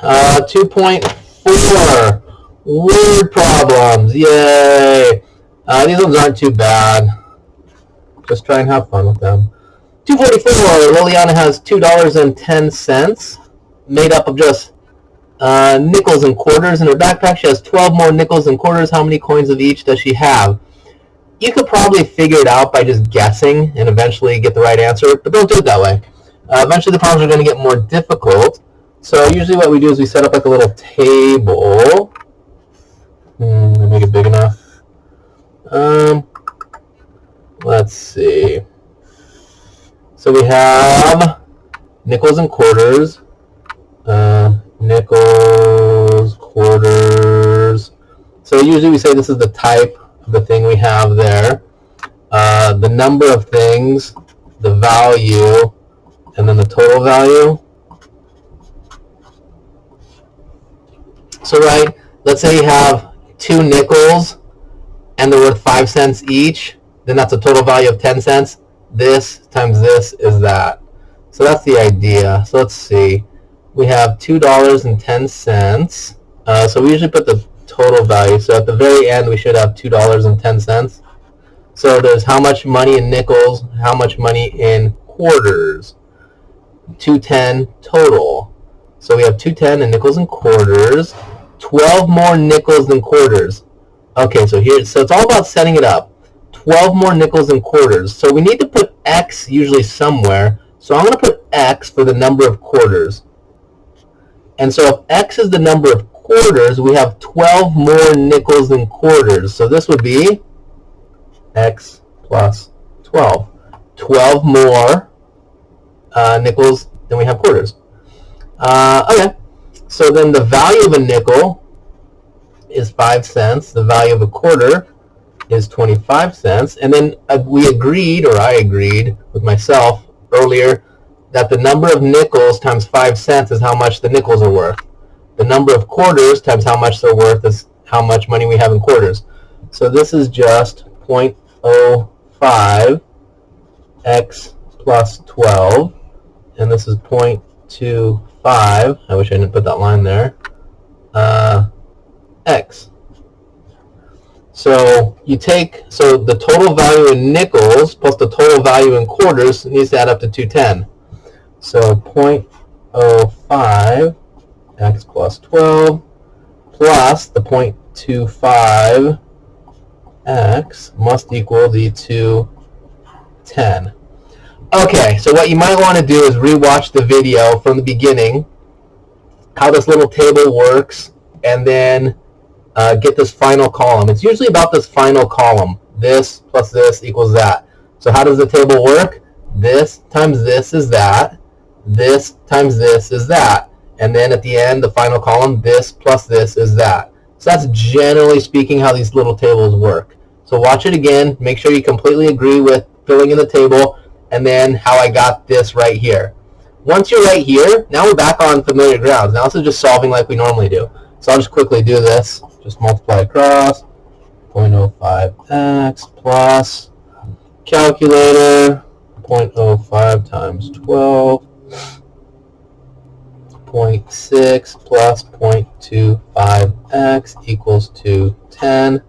2.4. Word problems. Yay. These ones aren't too bad. Just try and have fun with them. 244. Liliana has $2.10 made up of just nickels and quarters in her backpack. She has 12 more nickels and quarters. How many coins of each does she have? You could probably figure it out by just guessing and eventually get the right answer, but don't do it that way. Eventually the problems are going to get more difficult. So usually what we do is we set up like a little table. Let me make it big enough. Let's see. So we have nickels and quarters. Nickels, quarters. So usually we say this is the type of the thing we have there. The number of things, the value, and then the total value. So right, let's say you have 2 nickels and they're worth 5 cents each, then that's a total value of 10 cents. This times this is that. So that's the idea. So let's see. We have $2.10. So we usually put the total value. So at the very end, we should have $2.10. So there's how much money in nickels, how much money in quarters. 210 total. So we have 210 in nickels and quarters. 12 more nickels than quarters. Okay, so it's all about setting it up. 12 more nickels and quarters. So we need to put X usually somewhere. So I'm going to put X for the number of quarters. And so if X is the number of quarters, we have 12 more nickels than quarters. So this would be X plus 12. 12 more nickels than we have quarters. Okay, so then the value of a nickel is 5 cents. The value of a quarter is 25 cents. And then we agreed, or I agreed with myself earlier, that the number of nickels times 5 cents is how much the nickels are worth. The number of quarters times how much they're worth is how much money we have in quarters. So this is just 0.05 X plus 12. And this is 0.25. I wish I didn't put that line there. X. So the total value in nickels plus the total value in quarters needs to add up to 210. So 0.05 X plus 12 plus the 0.25 X must equal the 210. Okay, so what you might want to do is rewatch the video from the beginning, how this little table works, and then get this final column. It's usually about this final column. This plus this equals that. So how does the table work? This times this is that. This times this is that. And then at the end, the final column, this plus this is that. So that's generally speaking how these little tables work. So watch it again. Make sure you completely agree with filling in the table, and then how I got this right here. Once you're right here, now we're back on familiar grounds. Now this is just solving like we normally do. So I'll just quickly do this. Just multiply across. 0.05x plus calculator. 0.05 times 12. 0.6 plus 0.25x equals 210.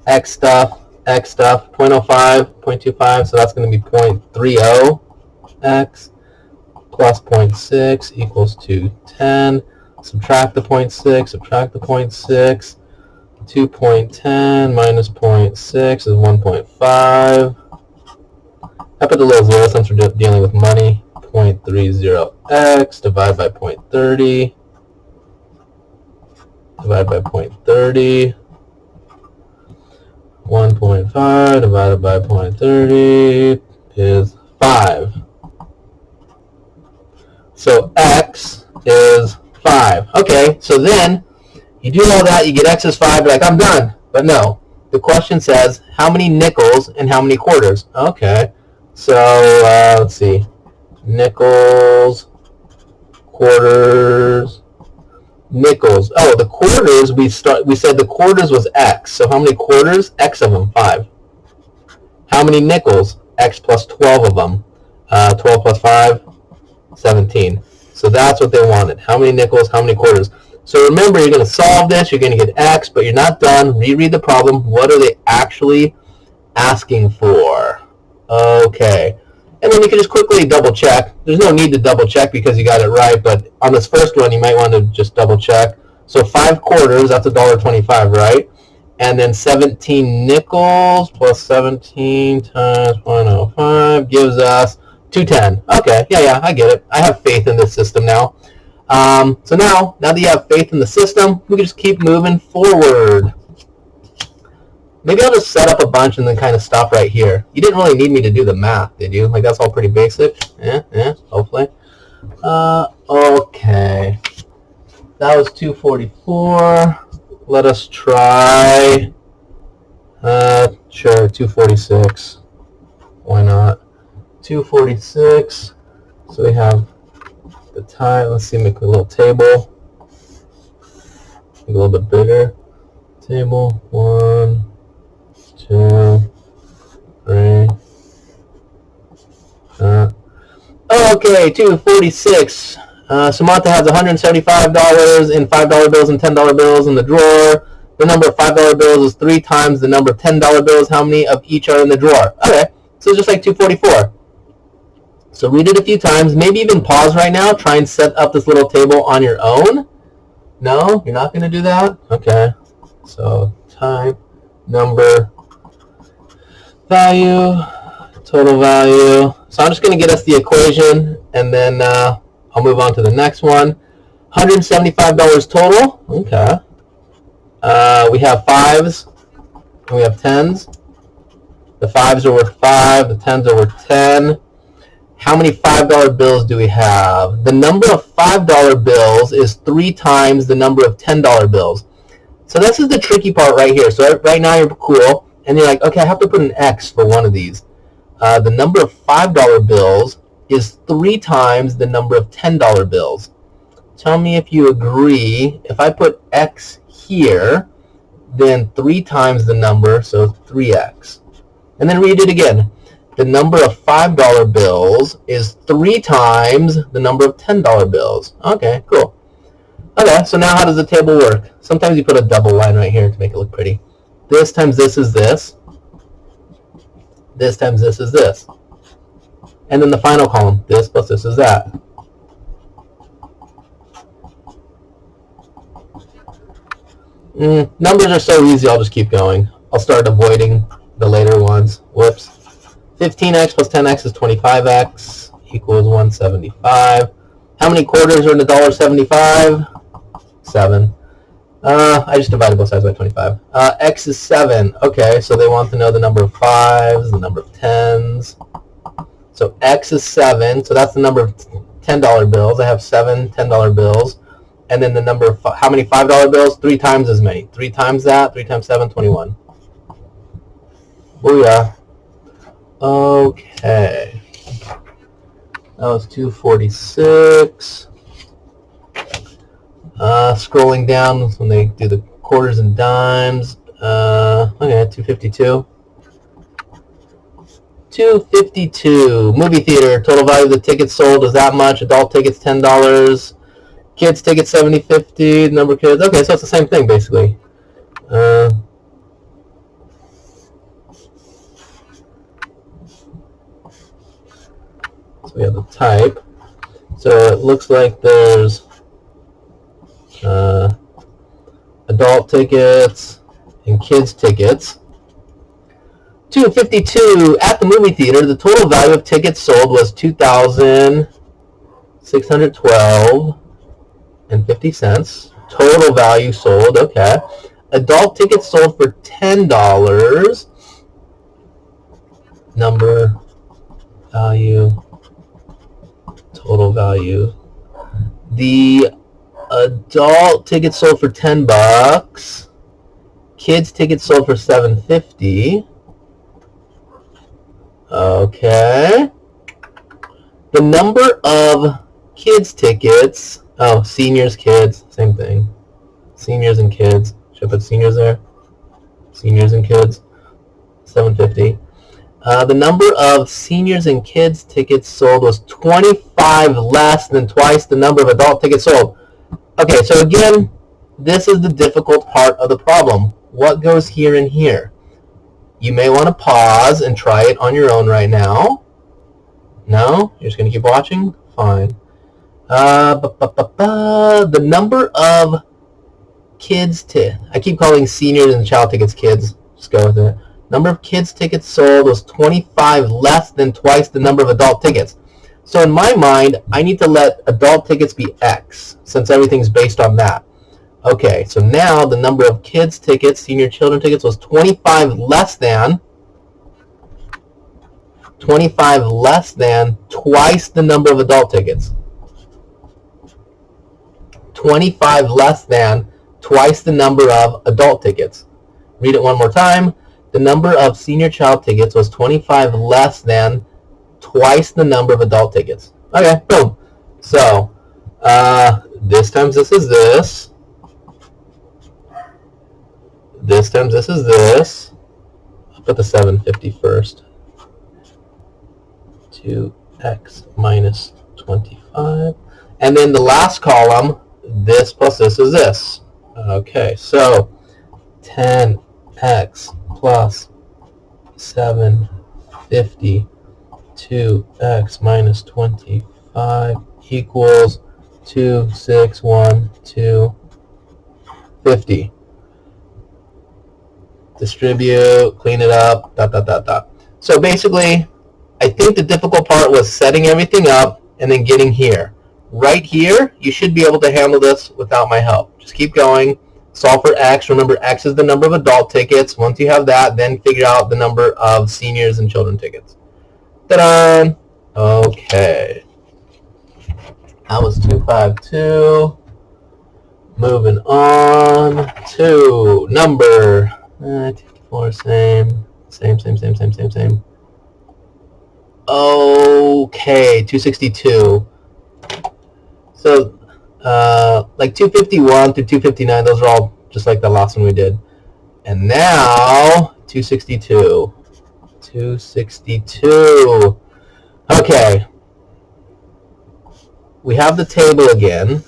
X stuff, 0.05, 0.25, so that's going to be 0.30x plus 0.6 equals 210. Subtract the 0.6, subtract the 0.6. 2.10 minus 0.6 is 1.5. I put the little zero since we're dealing with money. 0.30x divided by 0.30. Divided by 0.30. 1.5 divided by 0.30 is 5. So x is 5. Okay, so then you do all that, you get x is 5, you're like, I'm done. But no, the question says how many nickels and how many quarters. Okay, so let's see. Nickels, quarters, nickels. Oh, the quarters, we said the quarters was x. So how many quarters? X of them, 5. How many nickels? X plus 12 of them. 12 plus 5, 17. So that's what they wanted. How many nickels, how many quarters? So remember, you're going to solve this. You're going to get x, but you're not done. Reread the problem. What are they actually asking for? Okay. And then you can just quickly double check. There's no need to double check because you got it right, but on this first one, you might want to just double check. So 5 quarters, that's $1.25, right? And then 17 nickels plus 17 times 0.05 gives us 210. Okay, yeah, I get it. I have faith in this system now. So now that you have faith in the system, we can just keep moving forward. Maybe I'll just set up a bunch and then kind of stop right here. You didn't really need me to do the math, did you? Like, that's all pretty basic. Yeah, hopefully. Okay. That was 244. Let us try, sure, 246. Why not? 246. So we have the time. Let's see, make a little table. Make it a little bit bigger. Table, 1, 2, 3. Okay, 246. Samantha has $175 in $5 bills and $10 bills in the drawer. The number of $5 bills is 3 times the number of $10 bills. How many of each are in the drawer? Okay, so it's just like 244. So read it a few times. Maybe even pause right now. Try and set up this little table on your own. No, you're not going to do that? Okay. So type, number, value, total value. So I'm just going to get us the equation, and then I'll move on to the next one. $175 total. Okay. We have 5s, and we have 10s. The 5s are worth 5. The 10s are worth 10. How many $5 bills do we have? The number of $5 bills is 3 times the number of $10 bills. So this is the tricky part right here. So right now you're cool, and you're like, okay, I have to put an X for one of these. The number of $5 bills is 3 times the number of $10 bills. Tell me if you agree. If I put X here, then 3 times the number, so 3X. And then read it again. The number of $5 bills is 3 times the number of $10 bills. Okay, cool. Okay, so now how does the table work? Sometimes you put a double line right here to make it look pretty. This times this is this. This times this is this. And then the final column, this plus this is that. Numbers are so easy, I'll just keep going. I'll start avoiding the later ones. Whoops. 15x plus 10x is 25x equals 175. How many quarters are in $1.75? 7. I just divided both sides by 25. X is 7. Okay, so they want to know the number of 5s, the number of 10s. So X is 7. So that's the number of $10 bills. I have 7 $10 bills. And then the number of, how many $5 bills? 3 times as many. 3 times that. 3 times 7, 21. Booyah. Okay. That was 246. Scrolling down when they do the quarters and dimes. Okay, 252. 252. Movie theater. Total value of the tickets sold is that much. Adult tickets $10. Kids tickets $70.50. Number of kids. Okay, so it's the same thing basically. So we have the type. So it looks like there's adult tickets and kids tickets. 252. At the movie theater, the total value of tickets sold was $2,612.50. Total value sold. Okay. Adult tickets sold for $10. Number, value, total value. The adult tickets sold for $10. Kids tickets sold for $7.50. Okay. The number of kids tickets. Oh, seniors, kids, same thing. Seniors and kids. Should I put seniors there? Seniors and kids. $7.50. The number of seniors and kids tickets sold was 25 less than twice the number of adult tickets sold. Okay, so again, this is the difficult part of the problem. What goes here and here? You may want to pause and try it on your own right now. No? You're just going to keep watching? Fine. The number of kids I keep calling seniors and child tickets kids. Just go with it. Number of kids tickets sold was 25 less than twice the number of adult tickets. So in my mind, I need to let adult tickets be X, since everything's based on that. Okay, so now the number of kids tickets, senior children tickets, was 25 less than twice the number of adult tickets. 25 less than twice the number of adult tickets. Read it one more time. The number of senior child tickets was 25 less than twice the number of adult tickets. Okay, boom. So, this times this is this. This times this is this. I'll put the 750 first. 2x minus 25. And then the last column, this plus this is this. Okay, so 10x plus 750 2x minus 25 equals 261,250. Distribute, clean it up, ... So basically, I think the difficult part was setting everything up and then getting here. Right here, you should be able to handle this without my help. Just keep going. Solve for x. Remember, x is the number of adult tickets. Once you have that, then figure out the number of seniors and children tickets. Ta-da! Okay. That was 252. Moving on to number 254. Same. Okay, 262. So, like 251 through 259, those are all just like the last one we did. And now, 262. 262. Okay. We have the table again.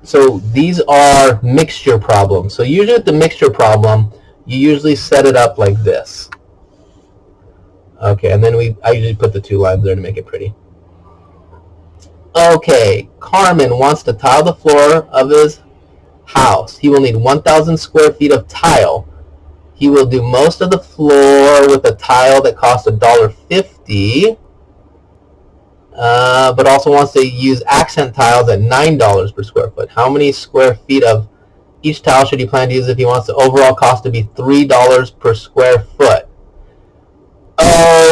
So these are mixture problems. So usually with the mixture problem, you usually set it up like this. Okay, and then I usually put the two lines there to make it pretty. Okay, Carmen wants to tile the floor of his house. He will need 1,000 square feet of tile. He will do most of the floor with a tile that costs $1.50, but also wants to use accent tiles at $9 per square foot. How many square feet of each tile should he plan to use if he wants the overall cost to be $3 per square foot?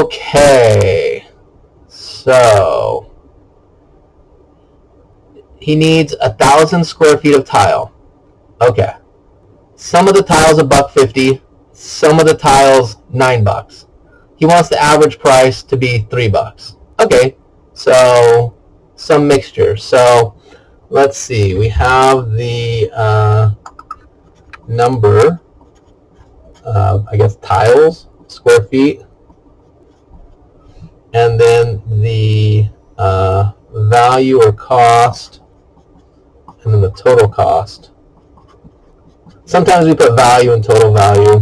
Okay, so he needs 1,000 square feet of tile. Okay, some of the tiles $1.50, some of the tiles $9. He wants the average price to be $3. Okay, so some mixture. So let's see. We have the number of, I guess, tiles, square feet, and then the value or cost, and then the total cost. Sometimes we put value and total value.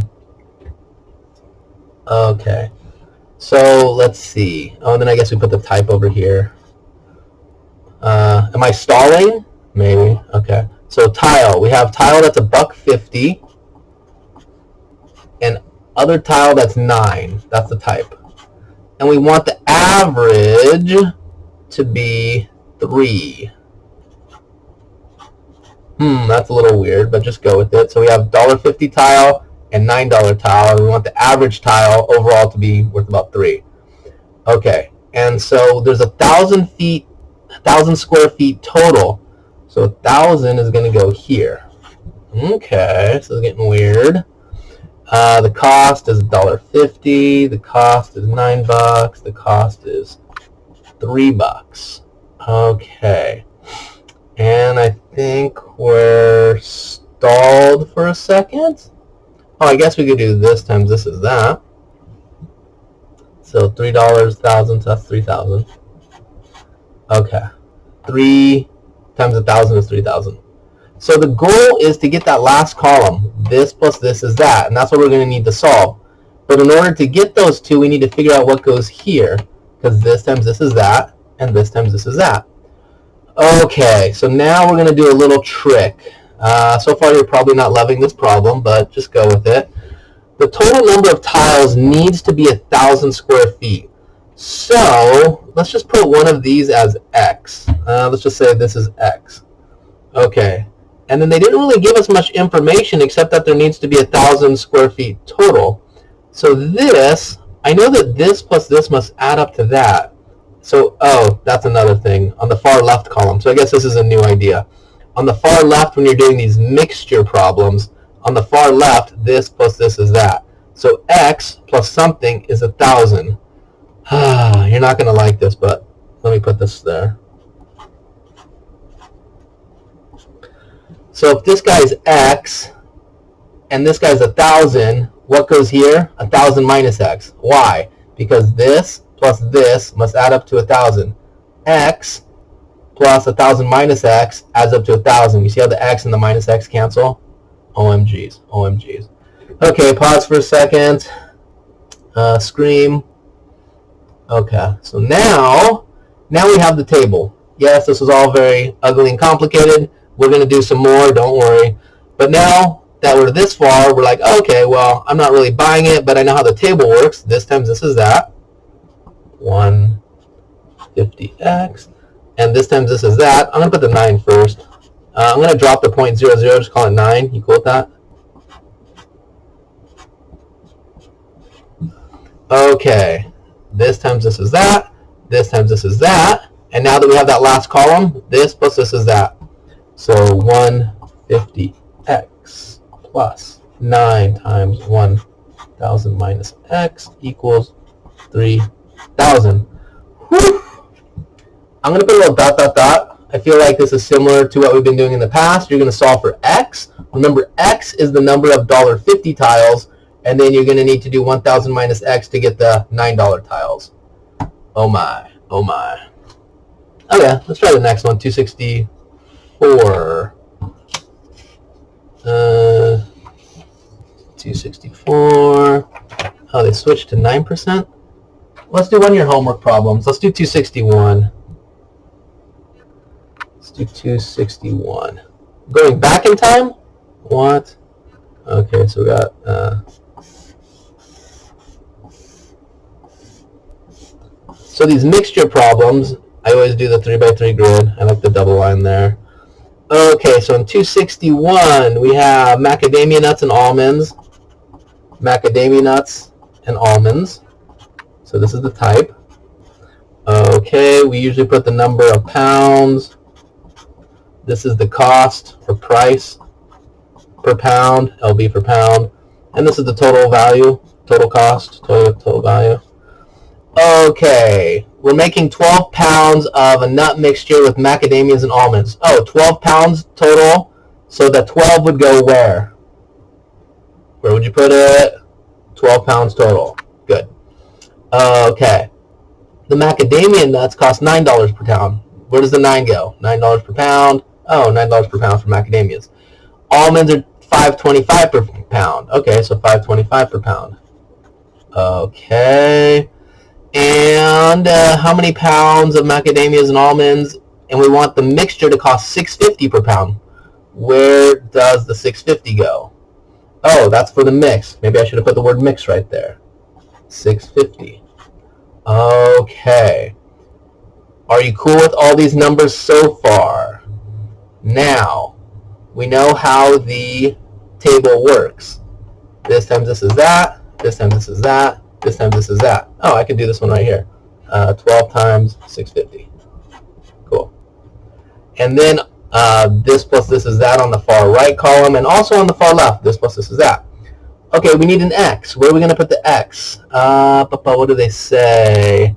Okay, so let's see. Oh, and then I guess we put the type over here. Am I stalling? Maybe. Okay, so tile. We have tile that's $1.50, and other tile that's $9. That's the type. And we want the average to be 3. That's a little weird, but just go with it. So we have $1.50 tile and $9 tile, and we want the average tile overall to be worth about 3. Okay, and so there's 1,000 square feet total. So 1,000 is going to go here. Okay, so it's getting weird. The cost is $1.50. The cost is $9. The cost is $3. Okay. And I think we're stalled for a second. Oh, I guess we could do this times this is that. So $3, 1,000, so that's 3,000. Okay. 3 times 1,000 is 3,000. So the goal is to get that last column. This plus this is that, and that's what we're going to need to solve. But in order to get those two, we need to figure out what goes here, because this times this is that, and this times this is that. Okay, so now we're going to do a little trick. So far you're probably not loving this problem, but just go with it. The total number of tiles needs to be 1,000 square feet. So let's just put one of these as x. Let's just say this is x. Okay. And then they didn't really give us much information except that there needs to be 1,000 square feet total. So this, I know that this plus this must add up to that. So, oh, that's another thing on the far left column. So I guess this is a new idea. On the far left, when you're doing these mixture problems, on the far left, this plus this is that. So x plus something is 1,000. You're not going to like this, but let me put this there. So if this guy's x and this guy's 1,000, what goes here? 1,000 minus x. Why? Because this plus this must add up to 1,000. X plus 1,000 minus x adds up to 1,000. You see how the x and the minus x cancel? OMGs, OMGs. Okay, pause for a second. Scream. Okay, so now we have the table. Yes, this was all very ugly and complicated. We're going to do some more, don't worry. But now that we're this far, we're like, okay, well, I'm not really buying it, but I know how the table works. This times this is that. 150x. And this times this is that. I'm going to put the 9 first. I'm going to drop the 0.00, just call it 9. You cool with that? Okay. This times this is that. This times this is that. And now that we have that last column, this plus this is that. So 150x plus 9 times 1,000 minus x equals 3,000. Whew. I'm going to put a little dot, dot, dot. I feel like this is similar to what we've been doing in the past. You're going to solve for x. Remember, x is the number of $1.50 tiles, and then you're going to need to do 1,000 minus x to get the $9 tiles. Oh my, oh my. Okay, let's try the next one, 264. 264. Oh, they switched to 9%? Let's do one-year homework problems. Let's do 261. Let's do 261. Going back in time? What? Okay, so we got... So these mixture problems, I always do the 3x3 grid. I like the double line there. Okay, so in 261, we have macadamia nuts and almonds. Macadamia nuts and almonds. So this is the type. Okay, we usually put the number of pounds. This is the cost or price per pound, LB per pound. And this is the total value, total cost, total value. Okay, we're making 12 pounds of a nut mixture with macadamias and almonds. Oh, 12 pounds total, so that 12 would go where? Where would you put it? 12 pounds total. Good. Okay, the macadamia nuts cost $9 per pound. Where does the 9 go? $9 per pound. Oh, $9 per pound for macadamias. Almonds are $5.25 per pound. Okay, so $5.25 per pound. Okay. And how many pounds of macadamias and almonds? And we want the mixture to cost $6.50 per pound. Where does the $6.50 go? Oh, that's for the mix. Maybe I should have put the word mix right there. $6.50. Okay. Are you cool with all these numbers so far? Now, we know how the table works. This times this is that. This times this is that. This time this is that. Oh, I can do this one right here. 12 times 650. Cool. And then this plus this is that on the far right column, and also on the far left, this plus this is that. Okay, we need an x. Where are we going to put the x? What do they say?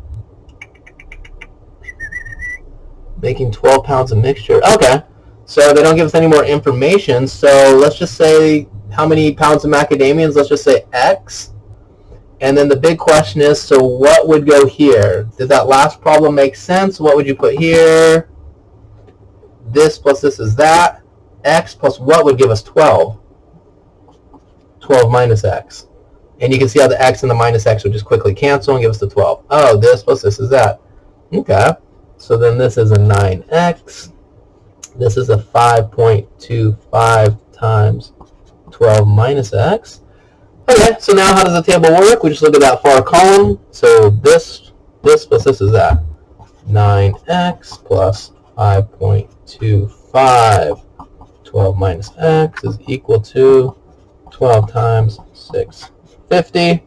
Making 12 pounds of mixture. Okay, so they don't give us any more information, so let's just say how many pounds of macadamians? Let's just say X. And then the big question is, so what would go here? Did that last problem make sense? What would you put here? This plus this is that. X plus what would give us 12? 12 minus X. And you can see how the X and the minus X would just quickly cancel and give us the 12. Oh, this plus this is that. Okay. So then this is a 9X. This is a 5.25 times 12 minus X. Okay, so now how does the table work? We just look at that far column. So this plus this is that. 9X plus 5.25. 12 minus X is equal to 12 times 650.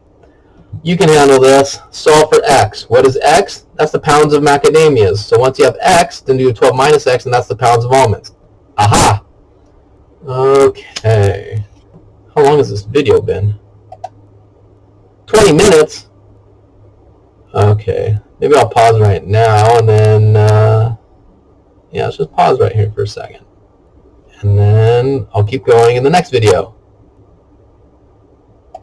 You can handle this. Solve for X. What is X? That's the pounds of macadamias. So once you have X, then do 12 minus X, and that's the pounds of almonds. Aha! Okay. How long has this video been? 20 minutes? Okay. Maybe I'll pause right now, and then, yeah, let's just pause right here for a second. And then I'll keep going in the next video.